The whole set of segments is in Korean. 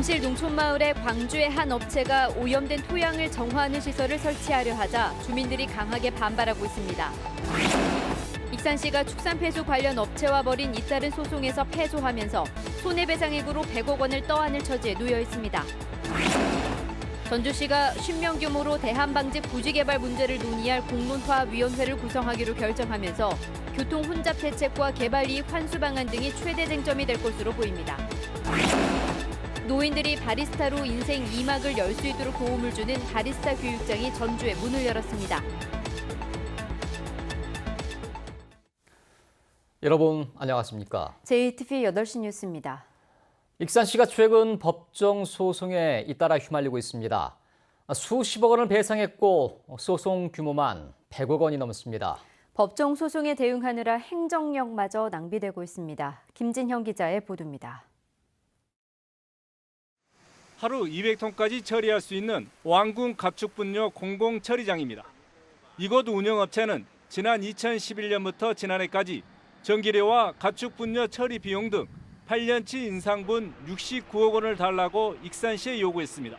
임실 농촌마을에 광주의 한 업체가 오염된 토양을 정화하는 시설을 설치하려 하자 주민들이 강하게 반발하고 있습니다. 익산시가 축산폐수 관련 업체와 벌인 잇따른 소송에서 패소하면서 손해배상액으로 100억 원을 떠안을 처지에 놓여 있습니다. 전주시가 10명 규모로 대한방직 부지개발 문제를 논의할 공론화위원회를 구성하기로 결정하면서 교통 혼잡 대책과 개발이익 환수 방안 등이 최대 쟁점이 될 것으로 보입니다. 노인들이 바리스타로 인생 2막을 열 수 있도록 도움을 주는 바리스타 교육장이 전주에 문을 열었습니다. 여러분 안녕하십니까? JTV 8시 뉴스입니다. 익산시가 최근 법정 소송에 잇따라 휘말리고 있습니다. 수십억 원을 배상했고 소송 규모만 100억 원이 넘습니다. 법정 소송에 대응하느라 행정력마저 낭비되고 있습니다. 김진형 기자의 보도입니다. 하루 200톤까지 처리할 수 있는 왕궁 가축분뇨 공공처리장입니다. 이곳 운영업체는 지난 2011년부터 지난해까지 전기료와 가축분뇨 처리 비용 등 8년치 인상분 69억 원을 달라고 익산시에 요구했습니다.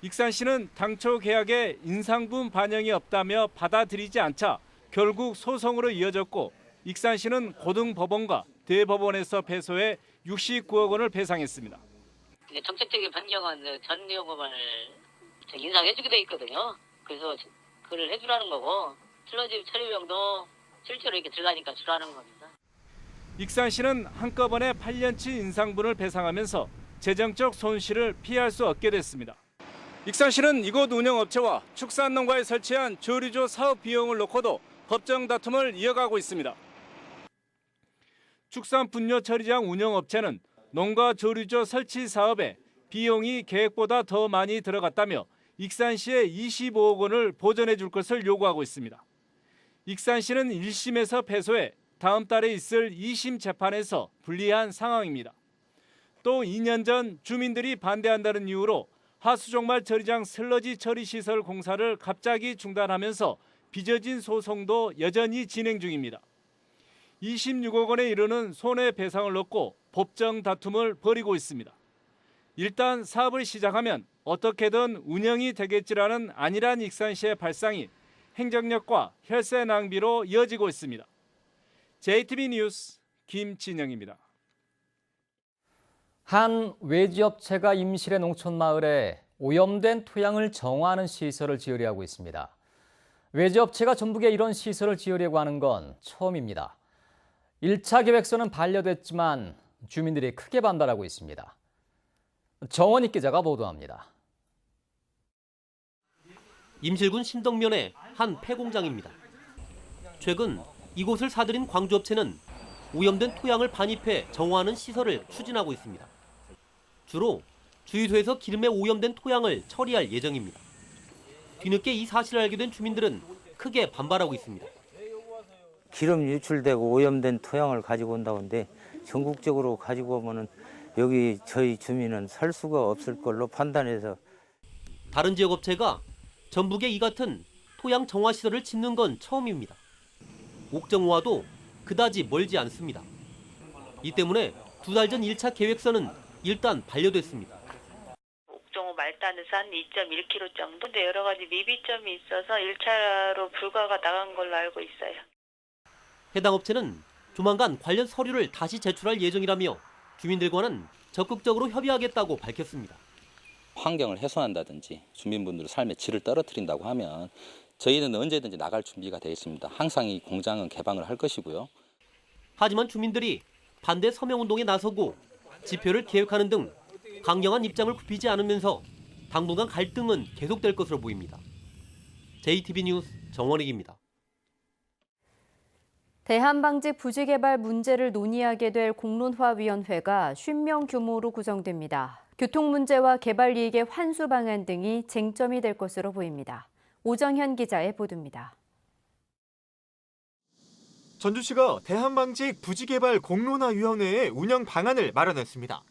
익산시는 당초 계약에 인상분 반영이 없다며 받아들이지 않자 결국 소송으로 이어졌고 익산시는 고등법원과 대법원에서 패소해 69억 원을 배상했습니다. 정책적인 변경은 전요금을 인상해주게 돼 있거든요. 그래서 그걸 해주라는 거고 슬러지 처리 비용도 실제로 이렇게 들어가니까 주라는 겁니다. 익산시는 한꺼번에 8년치 인상분을 배상하면서 재정적 손실을 피할 수 없게 됐습니다. 익산시는 이곳 운영업체와 축산농가에 설치한 조류조 사업 비용을 놓고도 법정 다툼을 이어가고 있습니다. 축산분뇨 처리장 운영업체는 농가 조류조 설치 사업에 비용이 계획보다 더 많이 들어갔다며 익산시에 25억 원을 보전해 줄 것을 요구하고 있습니다. 익산시는 1심에서 패소해 다음 달에 있을 2심 재판에서 불리한 상황입니다. 또 2년 전 주민들이 반대한다는 이유로 하수종말 처리장 슬러지 처리 시설 공사를 갑자기 중단하면서 빚어진 소송도 여전히 진행 중입니다. 26억 원에 이르는 손해배상을 넣고 법정 다툼을 벌이고 있습니다. 일단 사업을 시작하면 어떻게든 운영이 되겠지라는 안일한 익산시의 발상이 행정력과 혈세 낭비로 이어지고 있습니다. JTV 뉴스 김진영입니다. 한 외지업체가 임실의 농촌마을에 오염된 토양을 정화하는 시설을 지으려 하고 있습니다. 외지업체가 전북에 이런 시설을 지으려고 하는 건 처음입니다. 1차 계획서는 반려됐지만 주민들이 크게 반발하고 있습니다. 정원익 기자가 보도합니다. 임실군 신덕면의 한 폐공장입니다. 최근 이곳을 사들인 광주업체는 오염된 토양을 반입해 정화하는 시설을 추진하고 있습니다. 주로 주유소에서 기름에 오염된 토양을 처리할 예정입니다. 뒤늦게 이 사실을 알게 된 주민들은 크게 반발하고 있습니다. 기름 유출되고 오염된 토양을 가지고 온다고 하는데 전국적으로 가지고 오면은 여기 저희 주민은 살 수가 없을 걸로 판단해서. 다른 지역 업체가 전북에 이 같은 토양 정화 시설을 짓는 건 처음입니다. 옥정화도 그다지 멀지 않습니다. 이 때문에 2달 전 1차 계획서는 일단 반려됐습니다. 옥정호 말단에서 한 2.1km 정도인데 여러 가지 미비점이 있어서 1차로 불가가 나간 걸로 알고 있어요. 해당 업체는 조만간 관련 서류를 다시 제출할 예정이라며 주민들과는 적극적으로 협의하겠다고 밝혔습니다. 환경을 훼손한다든지 주민분들의 삶의 질을 떨어뜨린다고 하면 저희는 언제든지 나갈 준비가 되어 있습니다. 항상 이 공장은 개방을 할 것이고요. 하지만 주민들이 반대 서명운동에 나서고 집회를 계획하는 등 강경한 입장을 굽히지 않으면서 당분간 갈등은 계속될 것으로 보입니다. JTV 뉴스 정원익입니다. 대한방직 부지개발 문제를 논의하게 될 공론화위원회가 50명 규모로 구성됩니다. 교통 문제와 개발 이익의 환수 방안 등이 쟁점이 될 것으로 보입니다. 오정현 기자의 보도입니다. 전주시가 대한방직 부지개발 공론화위원회의 운영 방안을 마련했습니다.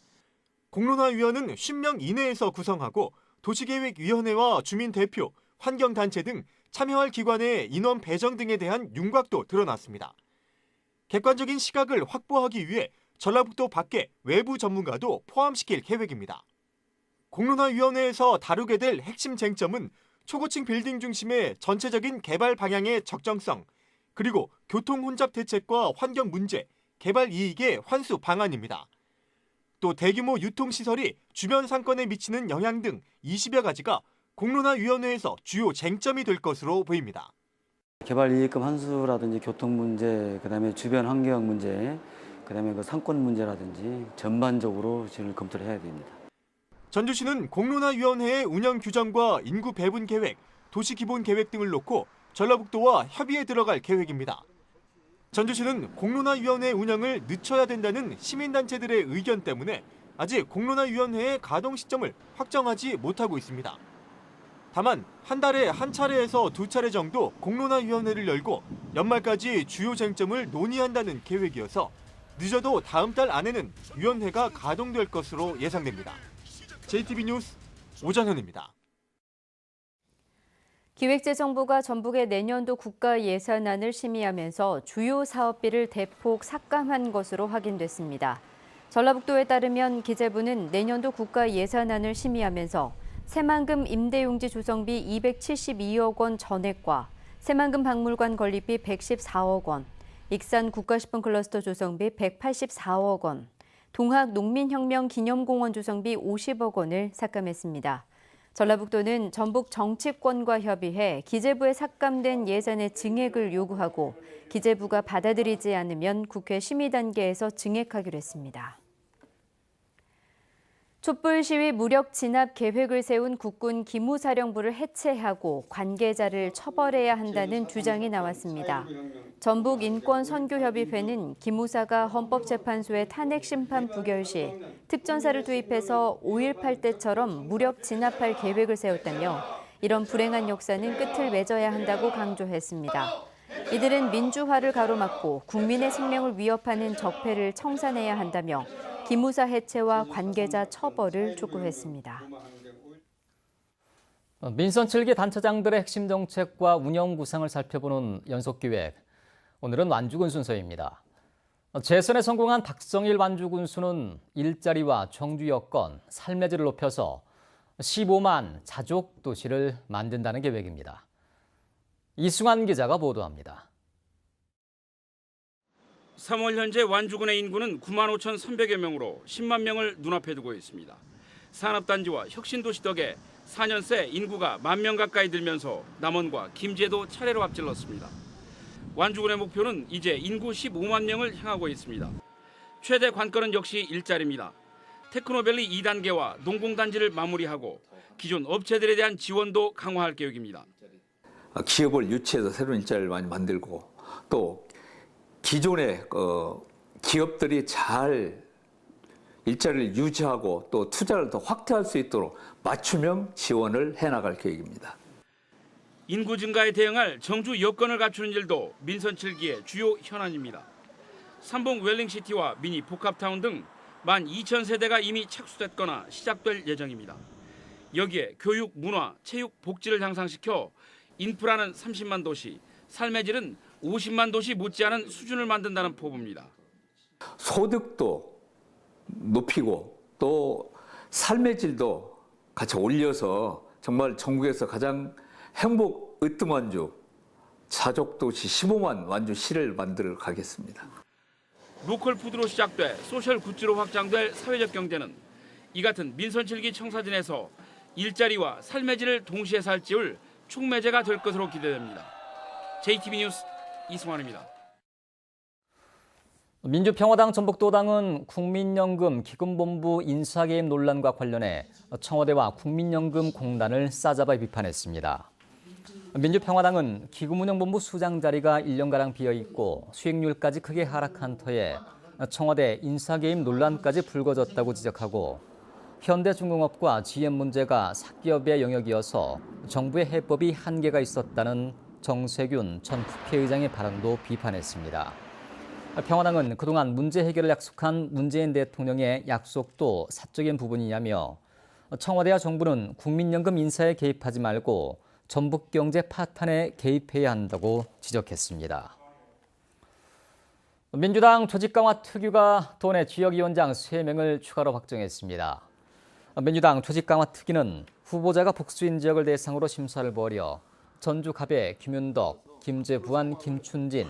공론화위원은 50명 이내에서 구성하고 도시계획위원회와 주민대표, 환경단체 등 참여할 기관의 인원 배정 등에 대한 윤곽도 드러났습니다. 객관적인 시각을 확보하기 위해 전라북도 밖의 외부 전문가도 포함시킬 계획입니다. 공론화위원회에서 다루게 될 핵심 쟁점은 초고층 빌딩 중심의 전체적인 개발 방향의 적정성, 그리고 교통 혼잡 대책과 환경 문제, 개발 이익의 환수 방안입니다. 또 대규모 유통시설이 주변 상권에 미치는 영향 등 20여 가지가 공론화위원회에서 주요 쟁점이 될 것으로 보입니다. 개발 이익금 환수라든지 교통 문제, 그다음에 주변 환경 문제, 그다음에 그 상권 문제라든지 전반적으로 지금 검토를 해야 됩니다. 전주시는 공론화위원회의 운영 규정과 인구 배분 계획, 도시 기본 계획 등을 놓고 전라북도와 협의에 들어갈 계획입니다. 전주시는 공론화위원회 운영을 늦춰야 된다는 시민단체들의 의견 때문에 아직 공론화위원회의 가동 시점을 확정하지 못하고 있습니다. 다만 한 달에 한 차례에서 두 차례 정도 공론화위원회를 열고 연말까지 주요 쟁점을 논의한다는 계획이어서 늦어도 다음 달 안에는 위원회가 가동될 것으로 예상됩니다. JTB 뉴스 오정현입니다. 기획재정부가 전북의 내년도 국가 예산안을 심의하면서 주요 사업비를 대폭 삭감한 것으로 확인됐습니다. 전라북도에 따르면 기재부는 내년도 국가 예산안을 심의하면서 새만금 임대용지 조성비 272억 원 전액과 새만금 박물관 건립비 114억 원, 익산 국가식품 클러스터 조성비 184억 원, 동학 농민혁명 기념공원 조성비 50억 원을 삭감했습니다. 전라북도는 전북 정치권과 협의해 기재부에 삭감된 예산의 증액을 요구하고 기재부가 받아들이지 않으면 국회 심의 단계에서 증액하기로 했습니다. 촛불 시위 무력 진압 계획을 세운 국군 기무사령부를 해체하고 관계자를 처벌해야 한다는 주장이 나왔습니다. 전북인권선교협의회는 기무사가 헌법재판소의 탄핵심판 부결 시 특전사를 투입해서 5.18 때처럼 무력 진압할 계획을 세웠다며 이런 불행한 역사는 끝을 맺어야 한다고 강조했습니다. 이들은 민주화를 가로막고 국민의 생명을 위협하는 적폐를 청산해야 한다며 기무사 해체와 관계자 처벌을 촉구했습니다. 민선 7기 단체장들의 핵심 정책과 운영 구상을 살펴보는 연속기획. 오늘은 완주군 순서입니다. 재선에 성공한 박성일 완주군수는 일자리와 정주 여건, 삶의 질을 높여서 15만 자족 도시를 만든다는 계획입니다. 이승환 기자가 보도합니다. 3월 현재 완주군의 인구는 9만 5,300여 명으로 10만 명을 눈앞에 두고 있습니다. 산업단지와 혁신도시 덕에 4년 새 인구가 1만 명 가까이 늘면서 남원과 김제도 차례로 앞질렀습니다. 완주군의 목표는 이제 인구 15만 명을 향하고 있습니다. 최대 관건은 역시 일자리입니다. 테크노밸리 2단계와 농공단지를 마무리하고 기존 업체들에 대한 지원도 강화할 계획입니다. 기업을 유치해서 새로운 일자리를 많이 만들고 또 기존의 기업들이 잘 일자리를 유지하고 또 투자를 더 확대할 수 있도록 맞춤형 지원을 해나갈 계획입니다. 인구 증가에 대응할 정주 여건을 갖추는 일도 민선 7기의 주요 현안입니다. 삼봉 웰링시티와 미니 복합타운 등 12,000세대가 이미 착수됐거나 시작될 예정입니다. 여기에 교육, 문화, 체육, 복지를 향상시켜 인프라는 30만 도시, 삶의 질은 50만 도시 못지않은 수준을 만든다는 포부입니다. 소득도 높이고 또 삶의 질도 같이 올려서 정말 전국에서 가장 행복 으뜸완주 자족도시 15만 완주시를 만들어 가겠습니다. 로컬 푸드로 시작돼 소셜 굿즈로 확장될 사회적 경제는 이 같은 민선 7기 청사진에서 일자리와 삶의 질을 동시에 살찌울 촉매제가 될 것으로 기대됩니다. JTB 뉴스 이승환입니다. 민주평화당 전북도당은 국민연금 기금본부 인사개입 논란과 관련해 청와대와 국민연금공단을 싸잡아 비판했습니다. 민주평화당은 기금운영본부 수장 자리가 1년가량 비어있고 수익률까지 크게 하락한 터에 청와대 인사개입 논란까지 불거졌다고 지적하고 현대중공업과 GM 문제가 사기업의 영역이어서 정부의 해법이 한계가 있었다는 정세균 전 국회의장의 발언도 비판했습니다. 평화당은 그동안 문제 해결을 약속한 문재인 대통령의 약속도 사적인 부분이냐며 청와대와 정부는 국민연금 인사에 개입하지 말고 전북경제 파탄에 개입해야 한다고 지적했습니다. 민주당 조직 강화 특위가 도내 지역위원장 3명을 추가로 확정했습니다. 민주당 조직강화특위는 후보자가 복수인 지역을 대상으로 심사를 벌여 전주 갑의 김윤덕, 김제 부안 김춘진,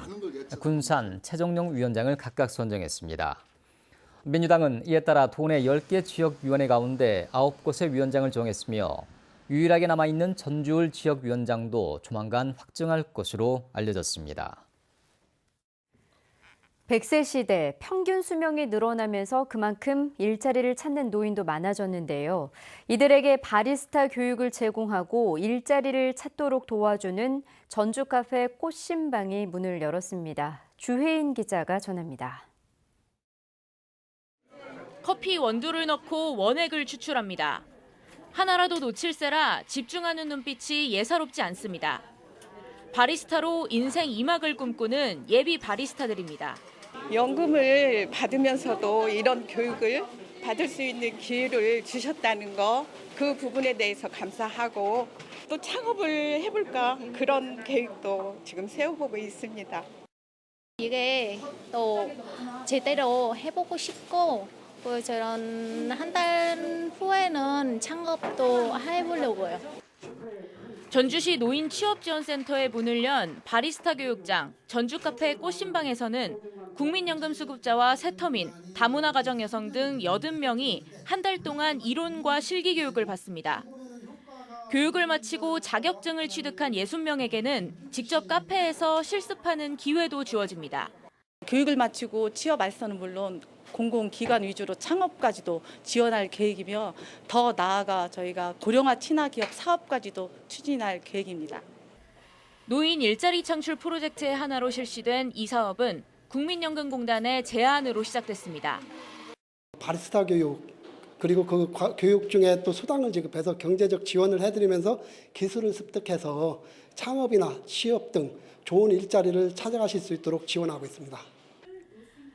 군산 최정용 위원장을 각각 선정했습니다. 민주당은 이에 따라 도내 10개 지역위원회 가운데 9곳의 위원장을 정했으며 유일하게 남아있는 전주울 지역위원장도 조만간 확정할 것으로 알려졌습니다. 100세 시대 평균 수명이 늘어나면서 그만큼 일자리를 찾는 노인도 많아졌는데요. 이들에게 바리스타 교육을 제공하고 일자리를 찾도록 도와주는 전주 카페 꽃심방이 문을 열었습니다. 주혜인 기자가 전합니다. 커피 원두를 넣고 원액을 추출합니다. 하나라도 놓칠세라 집중하는 눈빛이 예사롭지 않습니다. 바리스타로 인생 2막을 꿈꾸는 예비 바리스타들입니다. 연금을 받으면서도 이런 교육을 받을 수 있는 기회를 주셨다는 거, 그 부분에 대해서 감사하고 또 창업을 해볼까 그런 계획도 지금 세워보고 있습니다. 이게 또 제대로 해보고 싶고 또 저런 한 달 후에는 창업도 해보려고요. 전주시 노인 취업지원센터에 문을 연 바리스타 교육장 전주카페 꽃심방에서는 국민연금 수급자와 세터민, 다문화 가정 여성 등 80명이 한 달 동안 이론과 실기 교육을 받습니다. 교육을 마치고 자격증을 취득한 60명에게는 직접 카페에서 실습하는 기회도 주어집니다. 교육을 마치고 취업 알선은 물론 공공기관 위주로 창업까지도 지원할 계획이며 더 나아가 저희가 고령화 친화기업 사업까지도 추진할 계획입니다. 노인 일자리 창출 프로젝트의 하나로 실시된 이 사업은 국민연금공단의 제안으로 시작됐습니다. 바리스타 교육 그리고 그 교육 중에 또 수당을 지급해서 경제적 지원을 해드리면서 기술을 습득해서 창업이나 취업 등 좋은 일자리를 찾아가실 수 있도록 지원하고 있습니다.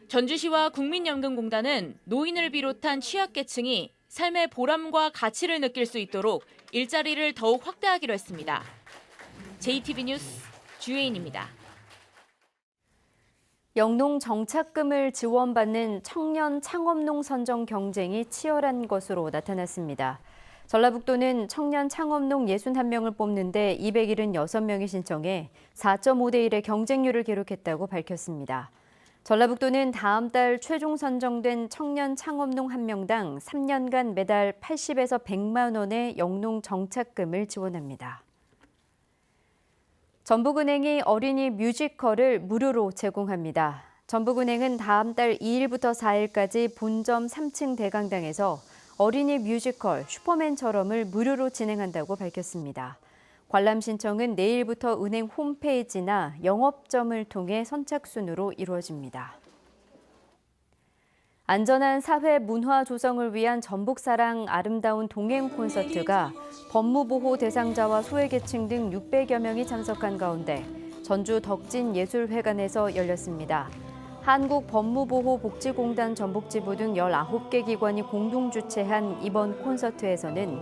전주시와 국민연금공단은 노인을 비롯한 취약계층이 삶의 보람과 가치를 느낄 수 있도록 일자리를 더욱 확대하기로 했습니다. JTB 뉴스 주혜인입니다. 영농 정착금을 지원받는 청년 창업농 선정 경쟁이 치열한 것으로 나타났습니다. 전라북도는 청년 창업농 61명을 뽑는데 276명이 신청해 4.5대 1의 경쟁률을 기록했다고 밝혔습니다. 전라북도는 다음 달 최종 선정된 청년 창업농 1명당 3년간 매달 80에서 100만 원의 영농 정착금을 지원합니다. 전북은행이 어린이 뮤지컬을 무료로 제공합니다. 전북은행은 다음 달 2일부터 4일까지 본점 3층 대강당에서 어린이 뮤지컬 슈퍼맨처럼을 무료로 진행한다고 밝혔습니다. 관람 신청은 내일부터 은행 홈페이지나 영업점을 통해 선착순으로 이루어집니다. 안전한 사회 문화 조성을 위한 전북사랑 아름다운 동행 콘서트가 법무보호 대상자와 소외계층 등 600여 명이 참석한 가운데 전주 덕진예술회관에서 열렸습니다. 한국법무보호복지공단 전북지부 등 19개 기관이 공동 주최한 이번 콘서트에서는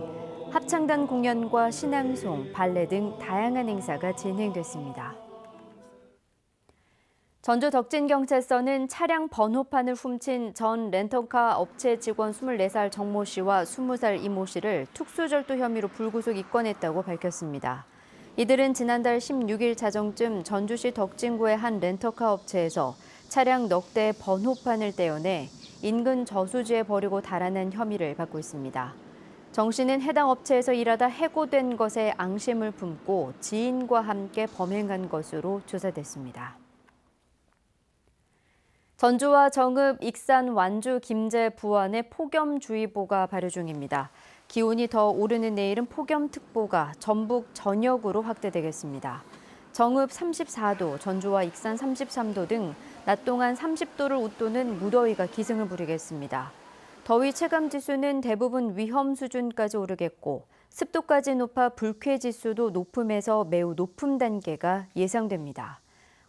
합창단 공연과 신앙송, 발레 등 다양한 행사가 진행됐습니다. 전주 덕진경찰서는 차량 번호판을 훔친 전 렌터카 업체 직원 24살 정모 씨와 20살 이모 씨를 특수절도 혐의로 불구속 입건했다고 밝혔습니다. 이들은 지난달 16일 자정쯤 전주시 덕진구의 한 렌터카 업체에서 차량 넉 대의 번호판을 떼어내 인근 저수지에 버리고 달아난 혐의를 받고 있습니다. 정 씨는 해당 업체에서 일하다 해고된 것에 앙심을 품고 지인과 함께 범행한 것으로 조사됐습니다. 전주와 정읍, 익산, 완주, 김제, 부안에 폭염주의보가 발효 중입니다. 기온이 더 오르는 내일은 폭염특보가 전북 전역으로 확대되겠습니다. 정읍 34도, 전주와 익산 33도 등 낮 동안 30도를 웃도는 무더위가 기승을 부리겠습니다. 더위 체감지수는 대부분 위험 수준까지 오르겠고 습도까지 높아 불쾌지수도 높음에서 매우 높음 단계가 예상됩니다.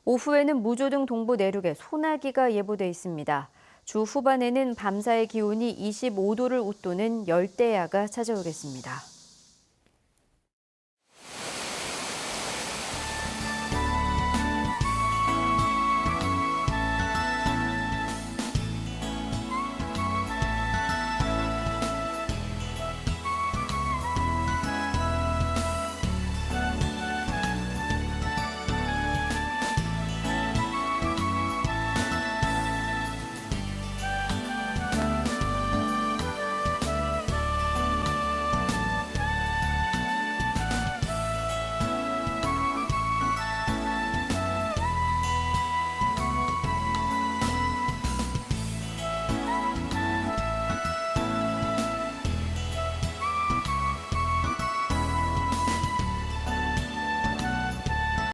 오후에는 무주 등 동부 내륙에 소나기가 예보돼 있습니다. 주 후반에는 밤사이 기온이 25도를 웃도는 열대야가 찾아오겠습니다.